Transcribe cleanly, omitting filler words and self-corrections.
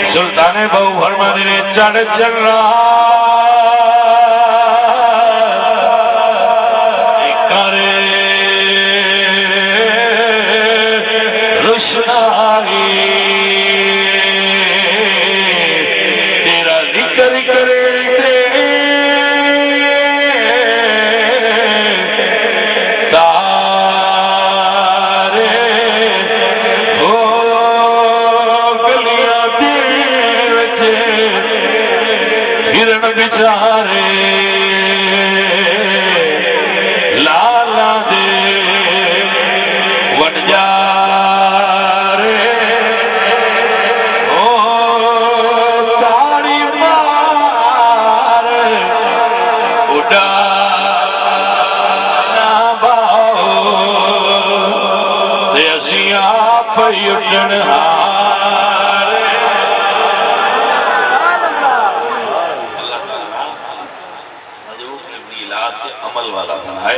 सुल्ताने बहु फरमाते ने चढ़ चल करे रुशनाई तेरा जिक्र करे बेचारे लाला दे वनजारे ओ तारी मार उड़ा ना बाओ ते असी आप उठन अमल वाला बनाए।